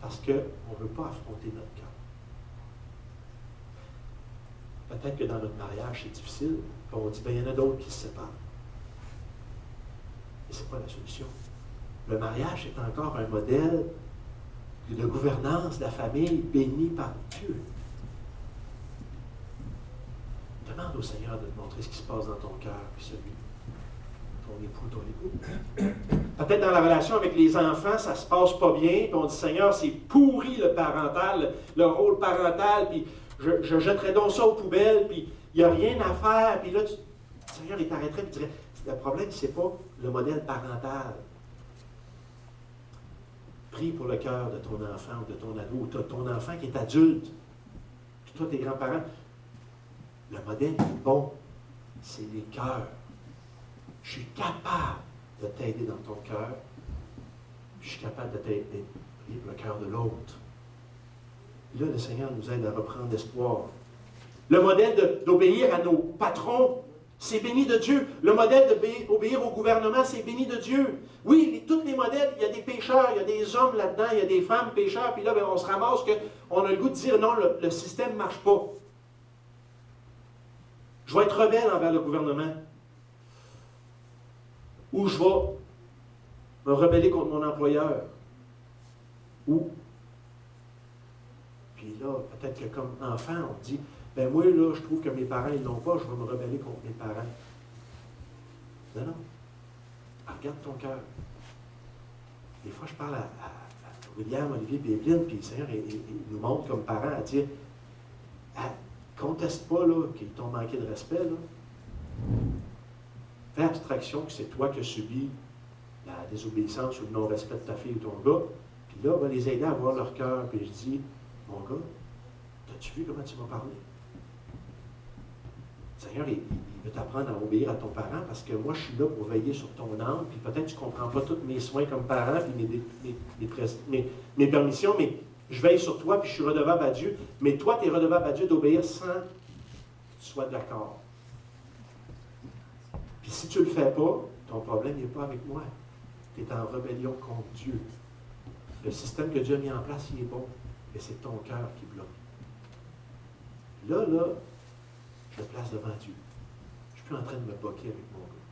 parce qu'on ne veut pas affronter notre cœur. Peut-être que dans notre mariage, c'est difficile. On dit, bien, il y en a d'autres qui se séparent. Mais ce n'est pas la solution. Le mariage est encore un modèle de gouvernance de la famille bénie par Dieu. Demande au Seigneur de te montrer ce qui se passe dans ton cœur, puis celui de ton époux, ton époux. Peut-être dans la relation avec les enfants, ça ne se passe pas bien, puis on dit, Seigneur, c'est pourri le parental, le rôle parental, puis je jetterais donc ça aux poubelles, puis il n'y a rien à faire, puis là, le Seigneur, il t'arrêterait et dirait, le problème, ce n'est pas le modèle parental. Prie pour le cœur de ton enfant ou de ton ado, ou de ton enfant qui est adulte, puis toi, tes grands-parents. Le modèle est bon, c'est les cœurs. Je suis capable de t'aider dans ton cœur, puis je suis capable de t'aider pour le cœur de l'autre. Là, le Seigneur nous aide à reprendre l'espoir. Le modèle d'obéir à nos patrons, C'est béni de Dieu. Le modèle d'obéir au gouvernement, c'est béni de Dieu. Oui, tous les modèles, il y a des pécheurs, il y a des hommes là-dedans, il y a des femmes pécheurs, puis là, ben, on se ramasse qu'on a le goût de dire non, le système ne marche pas. Je vais être rebelle envers le gouvernement. Ou je vais me rebeller contre mon employeur. Ou, puis là, peut-être que comme enfant, on dit, ben moi, là, je trouve que mes parents, ils l'ont pas, je vais me rebeller contre mes parents. Non, non. Regarde ton cœur. Des fois, je parle à William, Olivier, puis Evelyne, puis le Seigneur, il nous montre comme parents à dire, conteste pas là, qu'ils t'ont manqué de respect. Là. Fais abstraction que c'est toi qui as subi la désobéissance ou le non-respect de ta fille ou ton gars. Puis là, on va les aider à voir leur cœur. Puis je dis, mon gars, as-tu vu comment tu m'as parlé? Le Seigneur, il veut t'apprendre à obéir à ton parent parce que moi, je suis là pour veiller sur ton âme. Puis peut-être que tu ne comprends pas tous mes soins comme parent, puis mes permissions, mais je veille sur toi, puis je suis redevable à Dieu. Mais toi, tu es redevable à Dieu d'obéir sans que tu sois d'accord. Puis si tu ne le fais pas, ton problème n'est pas avec moi. Tu es en rébellion contre Dieu. Le système que Dieu a mis en place, il est bon. Mais c'est ton cœur qui bloque. Là, je me place devant Dieu. Je ne suis plus en train de me boquer avec mon gars.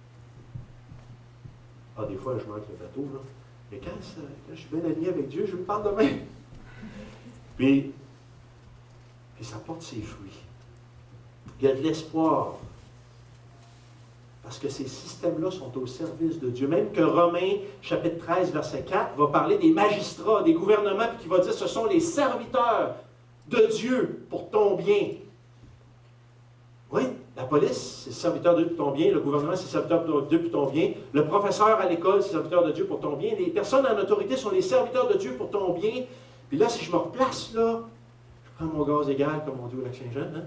Ah, des fois, je manque le bateau, là. Mais quand je suis bien aligné avec Dieu, je me parle de même. Puis ça porte ses fruits. Il y a de l'espoir. Parce que ces systèmes-là sont au service de Dieu. Même que Romains, chapitre 13, verset 4, va parler des magistrats, des gouvernements, puis qui va dire ce sont les serviteurs de Dieu pour ton bien. Oui, la police, c'est serviteur de Dieu pour ton bien. Le gouvernement, c'est serviteur de Dieu pour ton bien. Le professeur à l'école, c'est serviteur de Dieu pour ton bien. Les personnes en autorité sont les serviteurs de Dieu pour ton bien. Puis là, si je me replace, là, je prends mon gaz égal, comme on dit au Lac-Saint-Jean, hein?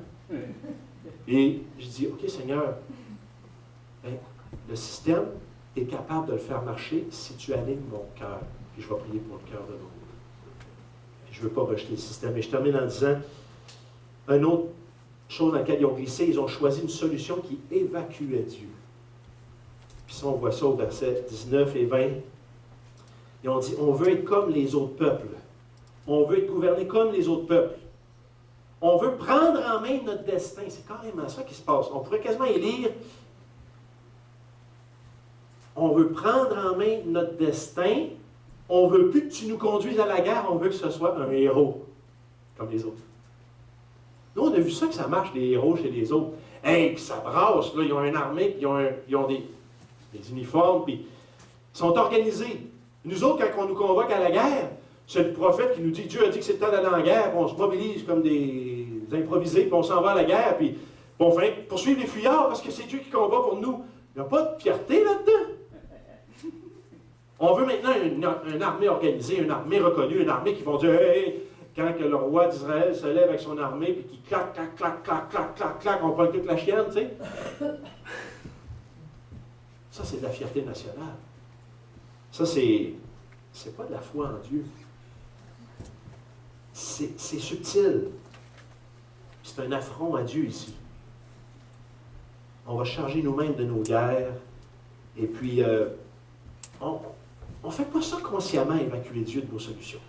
Et je dis, OK, Seigneur, ben, le système est capable de le faire marcher si tu alignes mon cœur. Puis je vais prier pour le cœur de l'autre. Je ne veux pas rejeter le système. Et je termine en disant, une autre chose dans laquelle ils ont glissé, ils ont choisi une solution qui évacuait Dieu. Puis ça, on voit ça au verset 19 et 20. Ils ont dit, on veut être comme les autres peuples. On veut être gouverné comme les autres peuples. On veut prendre en main notre destin. C'est carrément ça qui se passe. On pourrait quasiment y lire. On veut prendre en main notre destin. On ne veut plus que tu nous conduises à la guerre. On veut que ce soit un héros, comme les autres. Nous, on a vu ça que ça marche, les héros chez les autres. Hey, puis ça brasse, là, ils ont une armée, puis ils ont des uniformes, puis ils sont organisés. Nous autres, quand on nous convoque à la guerre, c'est le prophète qui nous dit, Dieu a dit que c'est le temps d'aller en guerre, puis on se mobilise comme des improvisés, puis on s'en va à la guerre, puis on fait poursuivre les fuyards parce que c'est Dieu qui combat pour nous. Il n'y a pas de fierté là-dedans. On veut maintenant une armée organisée, une armée reconnue, une armée qui va dire, hey, quand que le roi d'Israël se lève avec son armée, puis qui clac, clac, clac, clac, clac, clac, clac, on prend toute la chienne, tu sais. Ça, c'est de la fierté nationale. Ça, c'est pas de la foi en Dieu. C'est subtil. C'est un affront à Dieu ici. On va charger nous-mêmes de nos guerres, et puis on ne fait pas ça consciemment, évacuer Dieu de nos solutions.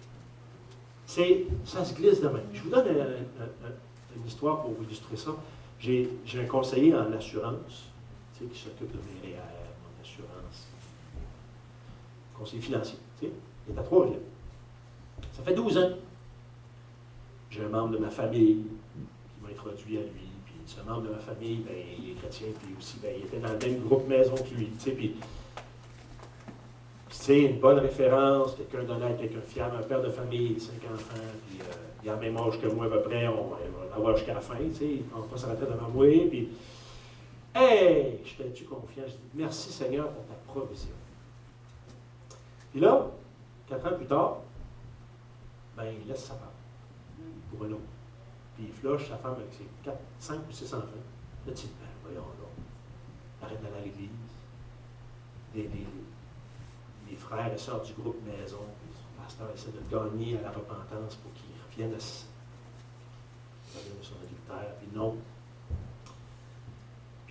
Ça se glisse de même. Je vous donne une histoire pour vous illustrer ça. J'ai un conseiller en assurance, tu sais, qui s'occupe de mes REER, mon assurance. Conseiller financier, tu sais, il est à Trois-Rivières. Ça fait 12 ans. J'ai un membre de ma famille qui m'a introduit à lui, puis ce membre de ma famille, ben, il est chrétien, puis aussi, ben, il était dans le même groupe maison que lui, tu sais, puis c'est une bonne référence, quelqu'un d'honnête, quelqu'un fiable, un père de famille, 5 enfants, puis il a le même âge que moi à peu près, on va l'avoir jusqu'à la fin, tu sais, il ne prend pas sa retraite devant moi, puis hey, je fais-tu confiance, je dis merci Seigneur pour ta provision. Puis là, 4 ans plus tard, ben il laisse sa femme pour un autre. Puis il flush sa femme avec ses 5 ou 6 enfants. Là, tu dis, ben voyons donc, arrête d'aller à l'église. Les frères et sœurs du groupe maison, le pasteur essaie de le gagner à la repentance pour qu'il revienne de son adultère, puis non.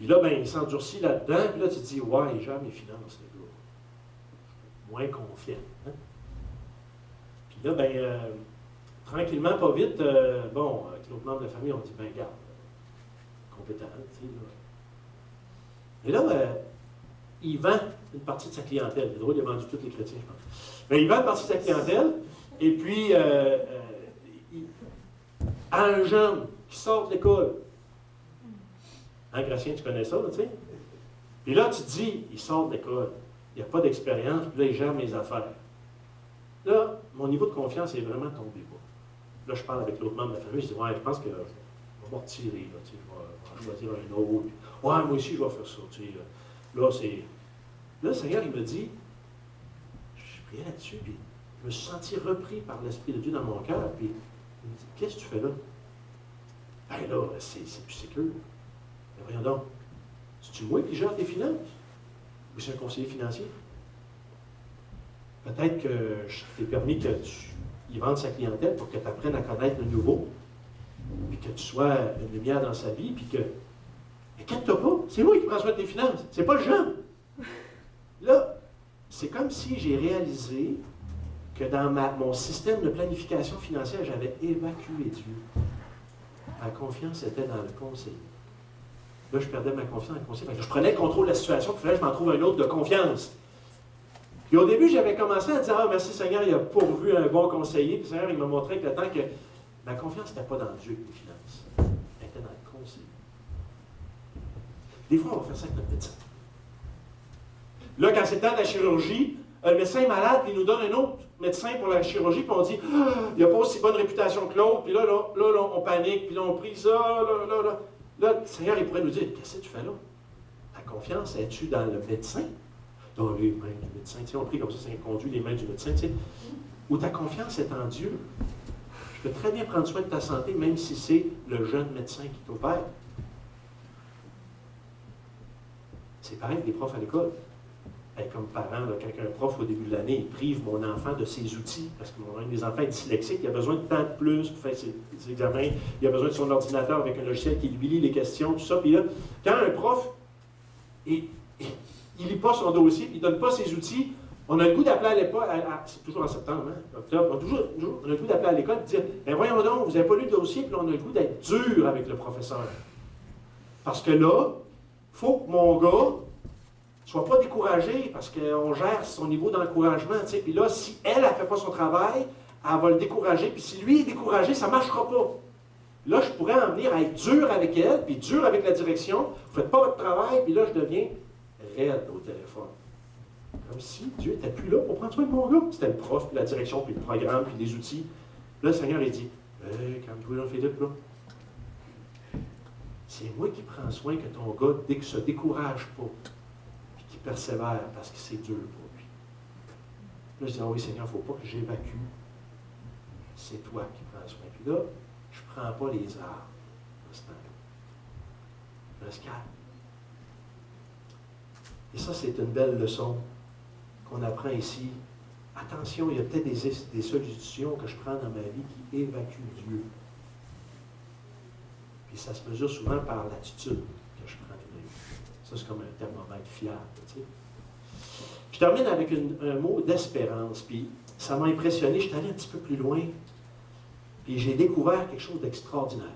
Puis là, ben, il s'endurcit là-dedans, puis là, tu te dis, ouais, il gère mes finances, le gars. Moins confiant. Hein? Puis là, ben, tranquillement, pas vite, bon, avec l'autre membre de la famille, on dit, ben, garde, compétent, tu sais, là. Et là, il vend une partie de sa clientèle. C'est drôle, il a vendu tous les chrétiens, je pense. Mais il vend une partie de sa clientèle, et puis, à un jeune qui sort de l'école. Hein, Gracien, tu connais ça, tu sais? Puis là, tu te dis, il sort de l'école, il n'a pas d'expérience, puis là, il gère mes affaires. Là, mon niveau de confiance est vraiment tombé bas. Là, je parle avec l'autre membre de la famille, je dis, ouais, je pense que je vais me retirer, là, tu sais, je vais choisir un autre. Ouais, moi aussi, je vais faire ça, tu sais. Là, c'est... Là, le Seigneur, il me dit, je priais là-dessus, puis je me suis senti repris par l'Esprit de Dieu dans mon cœur, puis il me dit, qu'est-ce que tu fais là? Ben là, c'est plus sécure. Mais voyons donc, c'est-tu moi qui gère tes finances? Ou c'est un conseiller financier? Peut-être que je t'ai permis qu'il vende sa clientèle pour que tu apprennes à connaître le nouveau, puis que tu sois une lumière dans sa vie, puis que... Inquiète-toi pas, c'est moi qui prends soin de tes finances, c'est pas le jeune. Là, c'est comme si j'ai réalisé que dans mon système de planification financière, j'avais évacué Dieu. Ma confiance était dans le conseil. Là, je perdais ma confiance dans le conseil. Je prenais le contrôle de la situation, puis il fallait que je m'en trouve un autre de confiance. Puis au début, j'avais commencé à dire, ah, merci Seigneur, il a pourvu un bon conseiller. Puis Seigneur, il m'a montré avec le temps que ma confiance n'était pas dans Dieu, les finances. Elle était dans le conseil. Des fois, on va faire ça avec notre médecin. Là, quand c'est le temps de la chirurgie, le médecin est malade, puis il nous donne un autre médecin pour la chirurgie, puis on dit, ah, il n'a pas aussi bonne réputation que l'autre, puis là, on panique, puis là, on prie ça, là. Là, le Seigneur, il pourrait nous dire, qu'est-ce que tu fais là? Ta confiance, es-tu dans le médecin? Dans les mains du médecin, tu sais, on prie comme ça, c'est conduit les mains du médecin, tu sais. Ou ta confiance est en Dieu. Je peux très bien prendre soin de ta santé, même si c'est le jeune médecin qui t'opère. C'est pareil avec les profs à l'école. Comme parent, là, quand un prof, au début de l'année, il prive mon enfant de ses outils, parce que un des enfants est dyslexique, il a besoin de temps de plus pour faire ses examens, il a besoin de son ordinateur avec un logiciel qui lui lit les questions, tout ça. Puis là, quand un prof, il ne lit pas son dossier, il ne donne pas ses outils, on a le goût d'appeler à l'école, c'est toujours en septembre, hein, octobre, on a le goût d'appeler à l'école et de dire, ben voyons donc, vous n'avez pas lu le dossier, puis là, on a le goût d'être dur avec le professeur. Parce que là, il faut que mon gars ne soit pas découragé parce qu'on gère son niveau d'encouragement. Tu sais. Puis là, si elle ne fait pas son travail, elle va le décourager. Puis si lui est découragé, ça ne marchera pas. Là, je pourrais en venir à être dur avec elle, puis dur avec la direction. Vous ne faites pas votre travail, puis là, je deviens raide au téléphone. Comme si Dieu n'était plus là pour prendre soin de mon gars. C'était le prof, puis la direction, puis le programme, puis les outils. Là, le Seigneur, il dit, calme-toi, là, Philippe, là. C'est moi qui prends soin que ton gars ne se décourage pas. Qui persévère parce que c'est dur pour lui. Là, je dis, ah oui, Seigneur, il ne faut pas que j'évacue. C'est toi qui prends soin. Puis là, je ne prends pas les armes de ce temps-là. Je reste calme. Et ça, c'est une belle leçon qu'on apprend ici. Attention, il y a peut-être des solutions que je prends dans ma vie qui évacuent Dieu. Puis ça se mesure souvent par l'attitude que je prends. Ça, c'est comme un thermomètre fiable. Tu sais. Je termine avec un mot d'espérance. Puis ça m'a impressionné. Je suis allé un petit peu plus loin. Puis j'ai découvert quelque chose d'extraordinaire.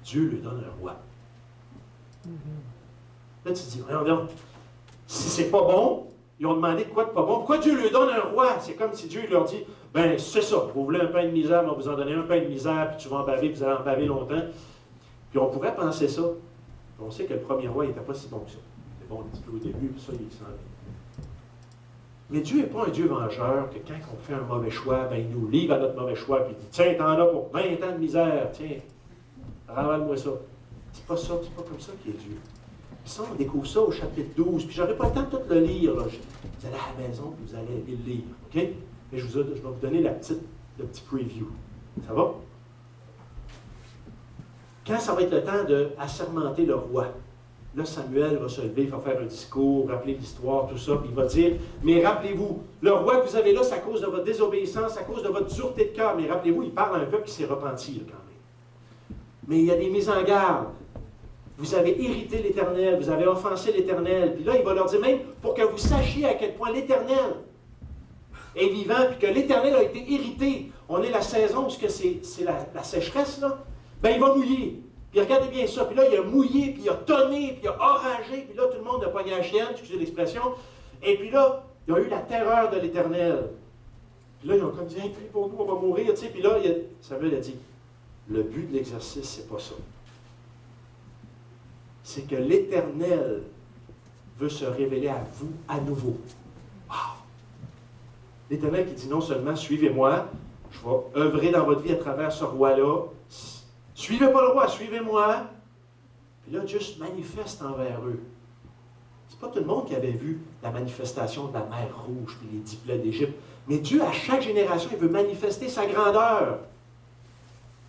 Dieu lui donne un roi. Là, tu te dis, voyons, si c'est pas bon, ils ont demandé quoi de pas bon. Pourquoi Dieu lui donne un roi? C'est comme si Dieu leur dit, ben c'est ça, vous voulez un pain de misère, on va vous en donner un pain de misère, puis tu vas en baver, puis vous allez en baver longtemps. Puis on pourrait penser ça. On sait que le premier roi, il n'était pas si bon que ça. Il était bon un petit peu au début, puis ça, il s'en vient. Mais Dieu n'est pas un Dieu vengeur, que quand on fait un mauvais choix, ben, il nous livre à notre mauvais choix, puis il dit, tiens, t'en as pour 20 ans de misère, tiens, ravale-moi ça. C'est pas ça, c'est pas comme ça qu'il est Dieu. Puis ça, on découvre ça au chapitre 12, puis j'aurais pas le temps de tout le lire, là. Vous allez à la maison, puis vous allez le lire, OK? Mais je vais vous donner le petit preview. Ça va? Quand ça va être le temps d'assermenter le roi, là, Samuel va se lever, il va faire un discours, rappeler l'histoire, tout ça, puis il va dire, mais rappelez-vous, le roi que vous avez là, c'est à cause de votre désobéissance, à cause de votre dureté de cœur, mais rappelez-vous, il parle à un peuple qui s'est repenti, là, quand même. Mais il y a des mises en garde. vous avez irrité l'Éternel, vous avez offensé l'Éternel. Puis là, il va leur dire même pour que vous sachiez à quel point l'Éternel est vivant, puis que l'Éternel a été irrité. On est la saison où c'est la sécheresse, là. Ben, il va mouiller. Puis regardez bien ça. Puis là, il a mouillé, puis il a tonné, puis il a oragé. Puis là, tout le monde a pogné la chienne, excusez l'expression. Et puis là, il y a eu la terreur de l'Éternel. Puis là, ils ont comme dit, hey, prie pour nous, on va mourir. Tu sais, puis là, Samuel a dit, le but de l'exercice, c'est pas ça. C'est que l'Éternel veut se révéler à vous à nouveau. Wow! L'Éternel qui dit non seulement, suivez-moi, je vais œuvrer dans votre vie à travers ce roi-là. Suivez pas le roi, suivez-moi. Puis là, Dieu se manifeste envers eux. C'est pas tout le monde qui avait vu la manifestation de la mer Rouge puis les 10 plaies d'Égypte. Mais Dieu, à chaque génération, il veut manifester sa grandeur.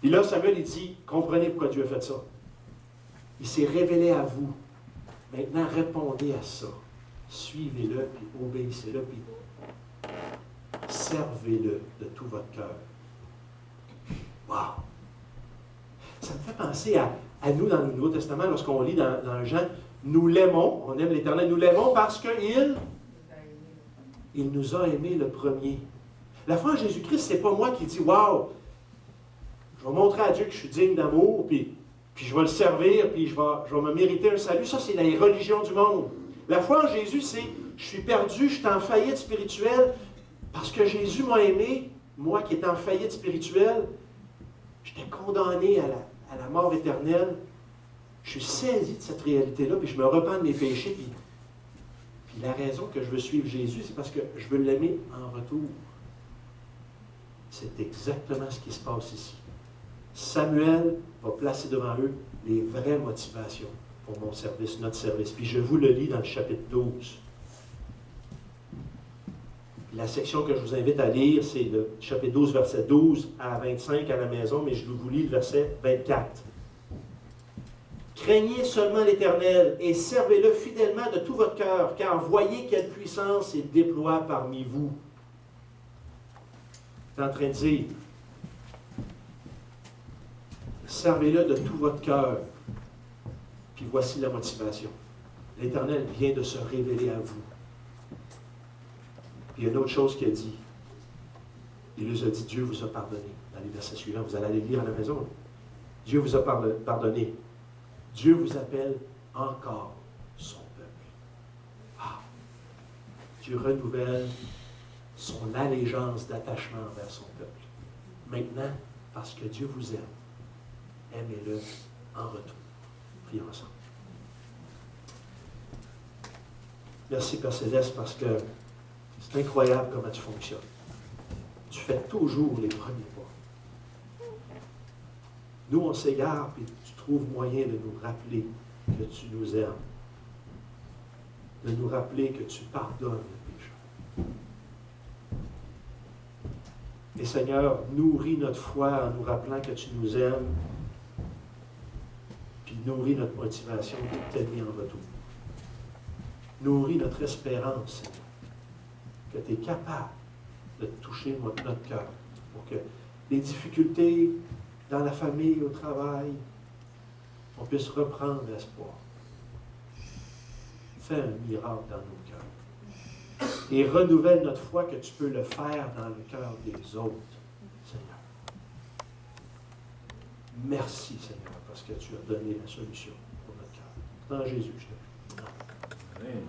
Puis là, Samuel, il dit, comprenez pourquoi Dieu a fait ça. Il s'est révélé à vous. Maintenant, répondez à ça. Suivez-le, puis obéissez-le, puis servez-le de tout votre cœur. Wow! Ça me fait penser à nous dans le Nouveau Testament, lorsqu'on lit dans Jean, nous l'aimons, on aime l'Éternel, nous l'aimons parce qu'il nous a aimés le premier. La foi en Jésus-Christ, c'est pas moi qui dis, wow, je vais montrer à Dieu que je suis digne d'amour, puis je vais le servir, puis je vais me mériter un salut. Ça, c'est la religion du monde. La foi en Jésus, c'est, je suis perdu, je suis en faillite spirituelle, parce que Jésus m'a aimé, moi qui étais en faillite spirituelle, j'étais condamné à la mort éternelle. Je suis saisi de cette réalité-là, puis je me repens de mes péchés, puis la raison que je veux suivre Jésus, c'est parce que je veux l'aimer en retour. C'est exactement ce qui se passe ici. Samuel va placer devant eux les vraies motivations pour mon service, notre service. Puis je vous le lis dans le chapitre 12. La section que je vous invite à lire, c'est le chapitre 12, verset 12 à 25 à la maison, mais je vous lis le verset 24. Craignez seulement l'Éternel et servez-le fidèlement de tout votre cœur, car voyez quelle puissance il déploie parmi vous. Il est en train de dire, servez-le de tout votre cœur. Puis voici la motivation. L'Éternel vient de se révéler à vous. Puis il y a une autre chose qu'il a dit. Il nous a dit, Dieu vous a pardonné. Dans les versets suivants, vous allez aller lire à la maison. Dieu vous a pardonné. Dieu vous appelle encore son peuple. Ah! Dieu renouvelle son allégeance d'attachement envers son peuple. Maintenant, parce que Dieu vous aime, aimez-le en retour. Prions ensemble. Merci, Père Céleste, parce que c'est incroyable comment tu fonctionnes. Tu fais toujours les premiers pas. Nous, on s'égare, puis tu trouves moyen de nous rappeler que tu nous aimes. De nous rappeler que tu pardonnes le péché. Et Seigneur, nourris notre foi en nous rappelant que tu nous aimes, puis nourris notre motivation de t'aimer en retour. Nourris notre espérance, Seigneur, que tu es capable de toucher notre cœur pour que les difficultés dans la famille, au travail, on puisse reprendre l'espoir. Fais un miracle dans nos cœurs. Et renouvelle notre foi que tu peux le faire dans le cœur des autres, Seigneur. Merci, Seigneur, parce que tu as donné la solution pour notre cœur. Dans Jésus, je te prie. Amen.